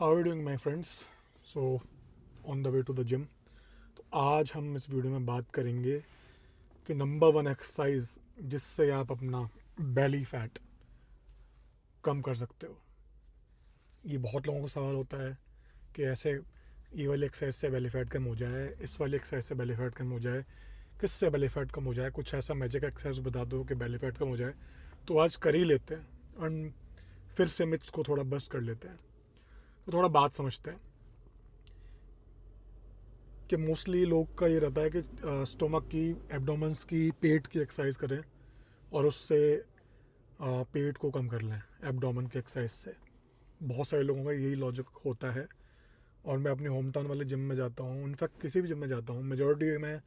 How are doing my friends. So on the way to the gym. तो आज हम इस वीडियो में बात करेंगे कि नंबर वन एक्सरसाइज जिससे आप अपना बेली फैट कम कर सकते हो। ये बहुत लोगों को सवाल होता है कि ऐसे ये वाली एक्सरसाइज से बेली फैट कम हो जाए, इस वाली एक्सरसाइज से बेली फैट कम हो जाए, किससे बेली फैट कम हो जाए, कुछ ऐसा मैजिक एक्सरसाइज बता दो कि बेली फैट कम हो जाए। तो आज कर ही लेते हैं और फिर से मिथ्स को थोड़ा बस्ट कर लेते हैं। तो थोड़ा बात समझते हैं कि मोस्टली लोग का ये रहता है कि स्टोमक की, एब्डोमेंस की, पेट की एक्सरसाइज करें और उससे पेट को कम कर लें एब्डोमेन की एक्सरसाइज से। बहुत सारे लोगों का यही लॉजिक होता है और मैं अपने होम टाउन वाले जिम में जाता हूँ, इनफैक्ट किसी भी जिम में जाता हूँ, मेजॉरिटी में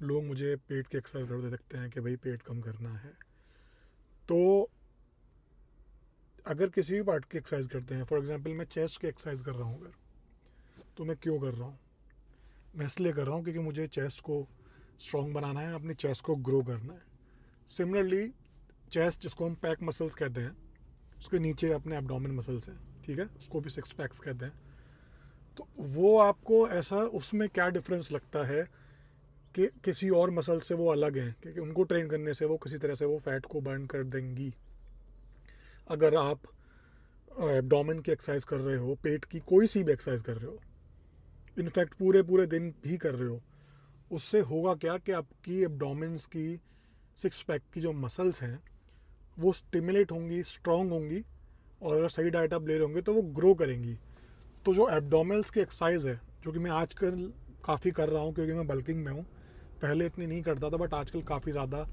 लोग मुझे पेट की एक्सरसाइज करते देखते हैं कि भाई पेट कम करना है। तो अगर किसी भी पार्ट की एक्सरसाइज करते हैं, फॉर एग्जांपल मैं चेस्ट की एक्सरसाइज कर रहा हूँ अगर, तो मैं क्यों कर रहा हूँ? मैं इसलिए कर रहा हूँ क्योंकि मुझे चेस्ट को स्ट्रॉन्ग बनाना है, अपनी चेस्ट को ग्रो करना है। सिमिलरली चेस्ट, जिसको हम पैक मसल्स कहते हैं, उसके नीचे अपने एब्डोमेन मसल्स हैं, ठीक है, उसको भी सिक्स पैक्स कहते हैं। तो वो आपको ऐसा, उसमें क्या डिफरेंस लगता है कि किसी और मसल से वो अलग हैं, क्योंकि उनको ट्रेन करने से वो किसी तरह से वो फैट को बर्न कर देंगी। अगर आप एब्डोमेन की एक्सरसाइज कर रहे हो, पेट की कोई सी भी एक्सरसाइज कर रहे हो, इनफैक्ट पूरे पूरे दिन भी कर रहे हो, उससे होगा क्या कि आपकी एब्डोमेंस की, सिक्स पैक की जो मसल्स हैं वो स्टिमुलेट होंगी, स्ट्रांग होंगी, और अगर सही डाइट आप ले रहे होंगे तो वो ग्रो करेंगी। तो जो एब्डोमिनल्स की एक्सरसाइज है, जो कि मैं आजकल काफ़ी कर रहा हूँ क्योंकि मैं बल्किंग में हूँ, पहले इतनी नहीं करता था, बट आजकल काफ़ी ज़्यादा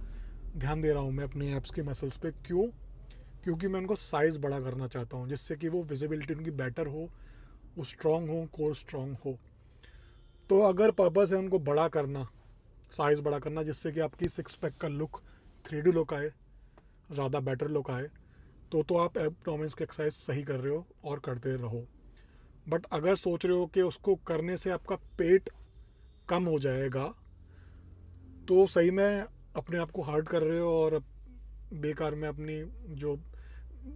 ध्यान दे रहा हूँ मैं अपने एब्स के मसल्स पे। क्यों? क्योंकि मैं उनको साइज़ बड़ा करना चाहता हूँ, जिससे कि वो विजिबिलिटी उनकी बेटर हो, वो स्ट्रांग हो, कोर स्ट्रांग हो। तो अगर पर्पज़ है उनको बड़ा करना, साइज़ बड़ा करना, जिससे कि आपकी सिक्स पैक का लुक, 3D लुक आए, ज़्यादा बेटर लुक आए, तो आप एब्डोमेंस की एक्सरसाइज सही कर रहे हो और करते रहो। बट अगर सोच रहे हो कि उसको करने से आपका पेट कम हो जाएगा, तो सही में अपने आप को हर्ट कर रहे हो और बेकार में अपनी जो,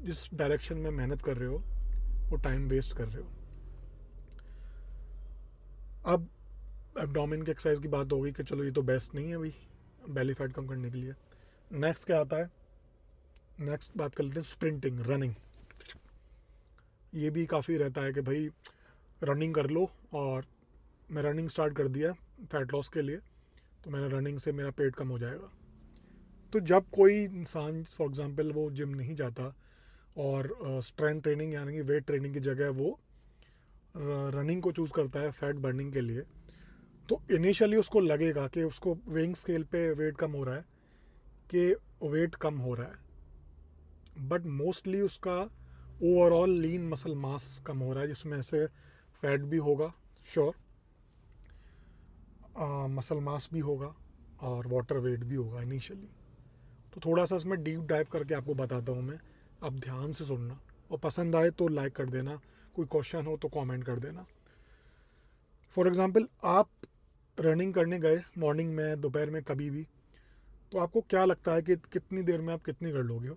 जिस डायरेक्शन में मेहनत कर रहे हो, वो टाइम वेस्ट कर रहे हो। अब एब्डोमेन की एक्सरसाइज की बात हो गई कि चलो ये तो बेस्ट नहीं है अभी बेली फैट कम करने के लिए। नेक्स्ट क्या आता है? नेक्स्ट बात कर लेते हैं स्प्रिंटिंग, रनिंग। ये भी काफ़ी रहता है कि भाई रनिंग कर लो, और मैं रनिंग स्टार्ट कर दिया फैट लॉस के लिए, तो मैंने रनिंग से मेरा पेट कम हो जाएगा। तो जब कोई इंसान फॉर एग्जांपल वो जिम नहीं जाता और स्ट्रेंथ ट्रेनिंग यानी कि वेट ट्रेनिंग की जगह वो रनिंग को चूज़ करता है फैट बर्निंग के लिए, तो इनिशियली उसको लगेगा कि उसको वेइंग स्केल पे वेट कम हो रहा है, कि वेट कम हो रहा है, बट मोस्टली उसका ओवरऑल लीन मसल मास कम हो रहा है, जिसमें से फैट भी होगा, श्योर, मसल मास भी होगा और वाटर वेट भी होगा इनिशियली। तो थोड़ा सा इसमें डीप डाइव करके आपको बताता हूँ मैं, आप ध्यान से सुनना, और पसंद आए तो लाइक कर देना, कोई क्वेश्चन हो तो कमेंट कर देना। फॉर एग्जांपल आप रनिंग करने गए मॉर्निंग में, दोपहर में, कभी भी, तो आपको क्या लगता है कि कितनी देर में आप कितनी कर लोगे?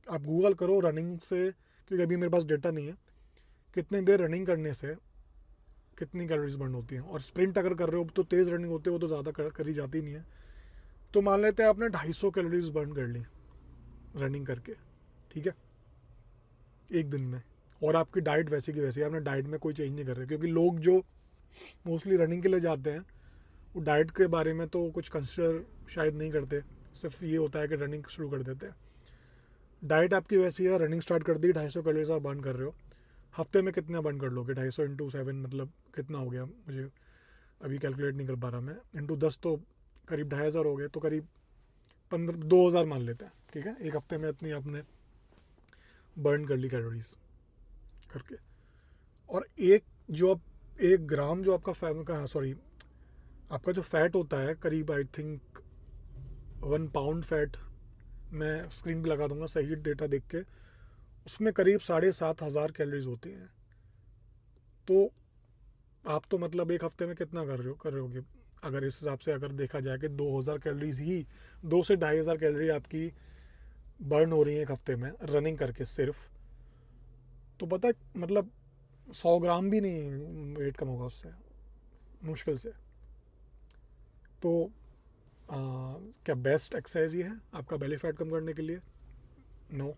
आप गूगल करो रनिंग से, क्योंकि अभी मेरे पास डेटा नहीं है, कितनी देर रनिंग करने से कितनी कैलोरीज बर्न होती हैं। और स्प्रिंट अगर कर रहे हो तो तेज़ रनिंग होती है, वो तो ज़्यादा करी जाती नहीं है। तो मान लेते हैं आपने 250 कैलोरीज बर्न कर ली रनिंग करके, ठीक है, एक दिन में, और आपकी डाइट वैसी की वैसी, आपने डाइट में कोई चेंज नहीं कर रहे, क्योंकि लोग जो मोस्टली रनिंग के लिए जाते हैं वो डाइट के बारे में तो कुछ कंसिडर शायद नहीं करते, सिर्फ ये होता है कि रनिंग शुरू कर देते हैं। डाइट आपकी वैसी है, रनिंग स्टार्ट कर दी, 250 कैलोरीज आप बर्न कर रहे हो, हफ्ते में कितना बर्न कर लोगे? 250 × 7 मतलब कितना हो गया, मुझे अभी कैलकुलेट नहीं कर पा रहा मैं, × 10 तो करीब 2500 हो गए, तो करीब 15-2000 मान लेते हैं, ठीक है, एक हफ्ते में इतनी आपने बर्न कर ली कैलोरीज करके। और एक जो आप, 1 ग्राम जो आपका फैट का, सॉरी, आपका जो फैट होता है, करीब आई थिंक 1 पाउंड फैट, मैं स्क्रीन पे लगा दूंगा सही डेटा देख के, उसमें करीब 7500 कैलोरीज होती हैं। तो आप तो मतलब एक हफ्ते में कितना कर रहे होगे? अगर इस हिसाब से अगर देखा जाए कि 2000 कैलोरीज ही, 2 से 2500 कैलोरी आपकी बर्न हो रही है एक हफ्ते में रनिंग करके सिर्फ, तो पता है मतलब 100 ग्राम भी नहीं वेट कम होगा उससे, मुश्किल से। तो क्या बेस्ट एक्सरसाइज ये है आपका बेली फैट कम करने के लिए? नो।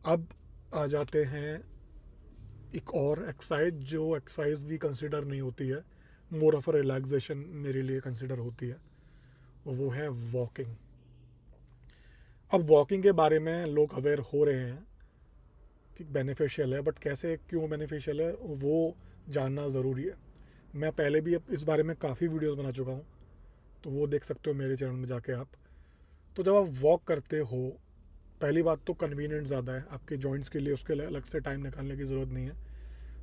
अब आ जाते हैं एक और एक्सरसाइज जो एक्सरसाइज भी कंसिडर नहीं होती है, मोर ऑफ अ रिलैक्सेशन मेरे लिए कंसिडर होती है, वो है वॉकिंग। अब वॉकिंग के बारे में लोग अवेयर हो रहे हैं कि बेनिफिशियल है, बट कैसे क्यों बेनिफिशियल है वो जानना ज़रूरी है। मैं पहले भी इस बारे में काफ़ी वीडियोस बना चुका हूँ, तो वो देख सकते हो मेरे चैनल में जाके आप। तो जब आप वॉक करते हो, पहली बात तो कन्वीनियंट ज़्यादा है आपके जॉइंट्स के लिए, उसके लिए अलग से टाइम निकालने की ज़रूरत नहीं है,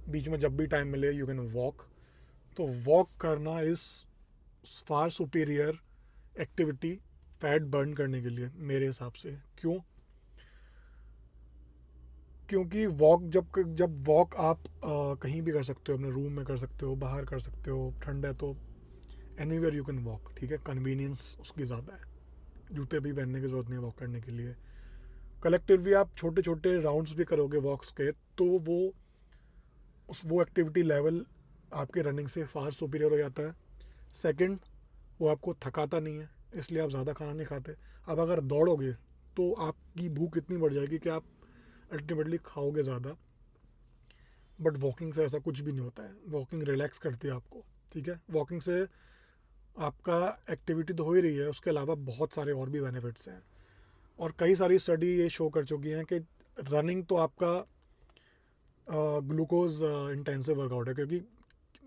बीच में जब भी टाइम मिले यू कैन वॉक। तो वॉक करना is far superior activity fat burn करने के लिए मेरे हिसाब से। क्यों? क्योंकि वॉक जब वॉक आप कहीं भी कर सकते हो, अपने रूम में कर सकते हो, बाहर कर सकते हो, ठंड है तो एनीवेयर यू कैन वॉक, ठीक है। कन्वीनियंस उसकी ज़्यादा है, जूते भी पहनने की ज़रूरत नहीं है वॉक करने के लिए। कलेक्टिवली आप छोटे छोटे राउंड्स भी करोगे वॉक्स के, तो वो एक्टिविटी लेवल आपके रनिंग से फार सुपीरियर हो जाता है। सेकंड, वो आपको थकाता नहीं है, इसलिए आप ज़्यादा खाना नहीं खाते। अब अगर दौड़ोगे तो आपकी भूख इतनी बढ़ जाएगी कि आप अल्टीमेटली खाओगे ज़्यादा, बट वॉकिंग से ऐसा कुछ भी नहीं होता है। वॉकिंग रिलैक्स करती है आपको, ठीक है। वॉकिंग से आपका एक्टिविटी तो हो ही रही है, उसके अलावा बहुत सारे और भी बेनिफिट्स हैं, और कई सारी स्टडी ये शो कर चुकी हैं कि रनिंग तो आपका ग्लूकोज इंटेंसिव वर्कआउट है, क्योंकि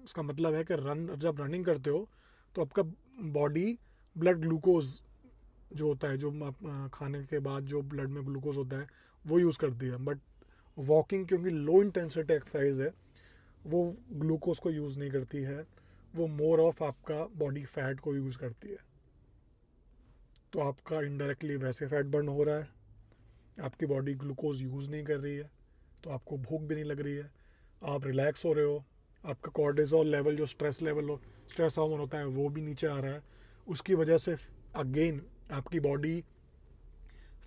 इसका मतलब है कि जब रनिंग करते हो तो आपका बॉडी ब्लड ग्लूकोज जो होता है, जो खाने के बाद जो ब्लड में ग्लूकोज होता है वो यूज़ करती है। बट वॉकिंग क्योंकि लो इंटेंसिटी एक्सरसाइज है, वो ग्लूकोज को यूज़ नहीं करती है, वो मोर ऑफ आपका बॉडी फैट को यूज़ करती है। तो आपका इनडायरेक्टली वैसे फैट बर्न हो रहा है, आपकी बॉडी ग्लूकोज यूज़ नहीं कर रही है, तो आपको भूख भी नहीं लग रही है, आप रिलैक्स हो रहे हो, आपका कॉर्टिसोल लेवल जो स्ट्रेस हार्मोन होता है वो भी नीचे आ रहा है। उसकी वजह से अगेन आपकी बॉडी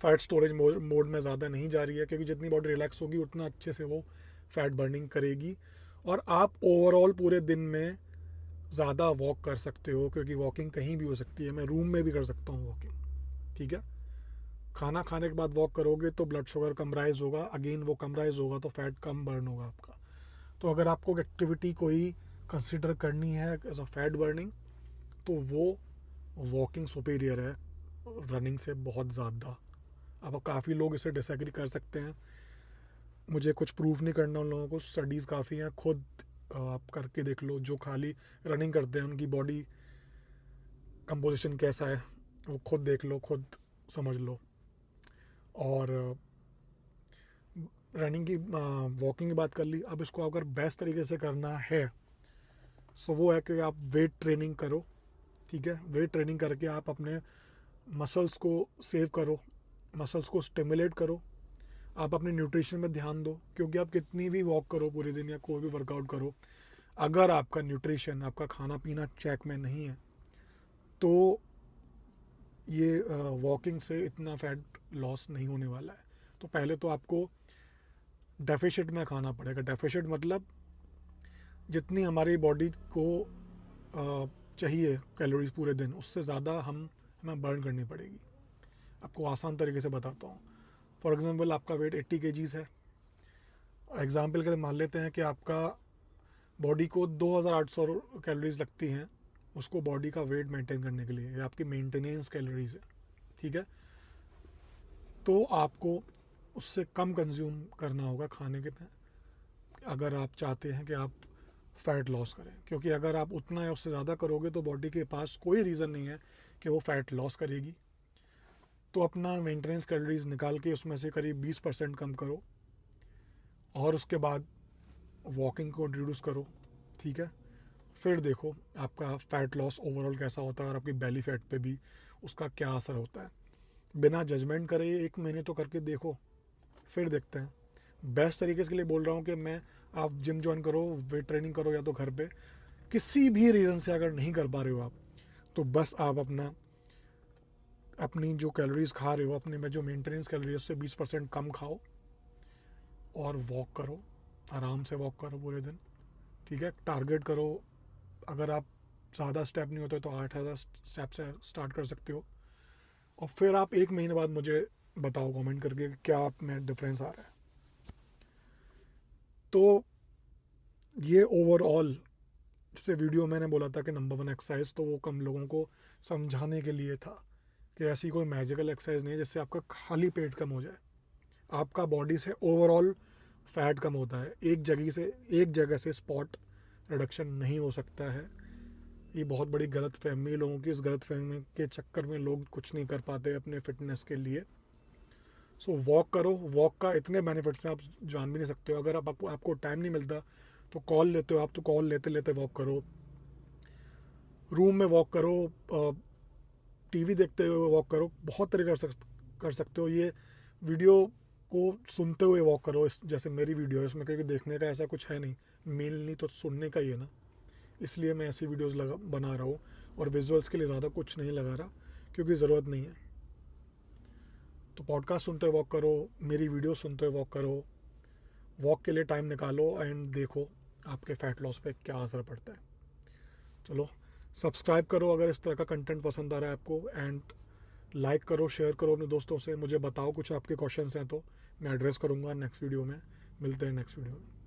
फैट स्टोरेज मोड में ज़्यादा नहीं जा रही है, क्योंकि जितनी बॉडी रिलैक्स होगी उतना अच्छे से वो फैट बर्निंग करेगी, और आप ओवरऑल पूरे दिन में ज़्यादा वॉक कर सकते हो, क्योंकि वॉकिंग कहीं भी हो सकती है। मैं रूम में भी कर सकता हूँ वॉकिंग, ठीक है। खाना खाने के बाद वॉक करोगे तो ब्लड शुगर कम राइज होगा, अगेन वो कम राइज होगा तो फैट कम बर्न होगा आपका। तो अगर आपको एक्टिविटी कोई कंसिडर करनी है एज अ फैट बर्निंग, तो वो वॉकिंग सुपीरियर है रनिंग से बहुत ज़्यादा। अब काफ़ी लोग इसे डिसएग्री कर सकते हैं, मुझे कुछ प्रूफ नहीं करना उन लोगों को, स्टडीज़ काफ़ी हैं, खुद आप करके देख लो। जो खाली रनिंग करते हैं उनकी बॉडी कंपोजिशन कैसा है वो खुद देख लो, खुद समझ लो। और रनिंग की वॉकिंग की बात कर ली, अब इसको अगर बेस्ट तरीके से करना है सो वो है कि आप वेट ट्रेनिंग करो, ठीक है। वेट ट्रेनिंग करके आप अपने मसल्स को सेव करो, मसल्स को स्टिमुलेट करो। आप अपने न्यूट्रिशन में ध्यान दो, क्योंकि आप कितनी भी वॉक करो पूरे दिन या कोई भी वर्कआउट करो, अगर आपका न्यूट्रिशन, आपका खाना पीना चेक में नहीं है, तो ये वॉकिंग से इतना फैट लॉस नहीं होने वाला है। तो पहले तो आपको डेफिशिट में खाना पड़ेगा। डेफिशिट मतलब जितनी हमारी बॉडी को चाहिए कैलोरीज पूरे दिन, उससे ज़्यादा हमें बर्न करनी पड़ेगी। आपको आसान तरीके से बताता हूँ। फॉर एग्जांपल आपका वेट 80 केजीज़ है, एग्जांपल के लिए मान लेते हैं कि आपका बॉडी को 2800 कैलोरीज लगती हैं उसको बॉडी का वेट मेंटेन करने के लिए, ये आपकी मेंटेनेंस कैलोरीज है, ठीक है। तो आपको उससे कम कंज्यूम करना होगा खाने के में, अगर आप चाहते हैं कि आप फ़ैट लॉस करें, क्योंकि अगर आप उतना या उससे ज़्यादा करोगे तो बॉडी के पास कोई रीज़न नहीं है कि वो फ़ैट लॉस करेगी। तो अपना मेंटेनेंस कैलोरीज निकाल के उसमें से करीब 20% कम करो, और उसके बाद वॉकिंग को इंट्रोड्यूस करो, ठीक है। फिर देखो आपका फ़ैट लॉस ओवरऑल कैसा होता है, और आपकी बेली फैट पे भी उसका क्या असर होता है। बिना जजमेंट करे 1 महीने तो करके देखो, फिर देखते हैं। बेस्ट तरीके के लिए बोल रहा हूँ कि आप जिम ज्वाइन करो, वेट ट्रेनिंग करो, या तो घर पे किसी भी रीज़न से अगर नहीं कर पा रहे हो आप, तो बस आप अपनी जो कैलोरीज खा रहे हो, अपने में जो मेंटेनेंस कैलोरी है उससे 20% कम खाओ और वॉक करो, आराम से वॉक करो पूरे दिन, ठीक है। टारगेट करो, अगर आप ज़्यादा स्टेप नहीं होते तो 8,000 स्टेप से स्टार्ट कर सकते हो, और फिर आप 1 महीने बाद मुझे बताओ कमेंट करके कि क्या आप में डिफरेंस आ रहा है। तो ये ओवरऑल, जैसे वीडियो मैंने बोला था कि नंबर 1 एक्सरसाइज, तो वो कम लोगों को समझाने के लिए था कि ऐसी कोई मैजिकल एक्सरसाइज नहीं है जिससे आपका खाली पेट कम हो जाए। आपका बॉडी से ओवरऑल फैट कम होता है, एक जगह से स्पॉट रिडक्शन नहीं हो सकता है। ये बहुत बड़ी गलत फहमी लोगों की, इस गलत फहमी के चक्कर में लोग कुछ नहीं कर पाते अपने फिटनेस के लिए। सो वॉक करो, वॉक का इतने बेनिफिट्स हैं आप जान भी नहीं सकते हो। अगर आपको टाइम नहीं मिलता तो कॉल लेते हो आप, तो कॉल लेते लेते वॉक करो, रूम में वॉक करो, टीवी देखते हुए वॉक करो, बहुत तरीके कर सकते हो। ये वीडियो को सुनते हुए वॉक करो, जैसे मेरी वीडियो है, इसमें क्योंकि देखने का ऐसा कुछ है नहीं, मेल नहीं तो सुनने का ही है ना, इसलिए मैं ऐसी वीडियोस बना रहा हूँ, और विजुअल्स के लिए ज़्यादा कुछ नहीं लगा रहा क्योंकि ज़रूरत नहीं है। तो पॉडकास्ट सुनते हुए वॉक करो, मेरी वीडियो सुनते हुए वॉक करो, वॉक के लिए टाइम निकालो एंड देखो आपके फ़ैट लॉस पे क्या असर पड़ता है। चलो, सब्सक्राइब करो अगर इस तरह का कंटेंट पसंद आ रहा है आपको, एंड लाइक करो, शेयर करो अपने दोस्तों से। मुझे बताओ कुछ आपके क्वेश्चंस हैं तो मैं एड्रेस करूँगा नेक्स्ट वीडियो में। मिलते हैं नेक्स्ट वीडियो में।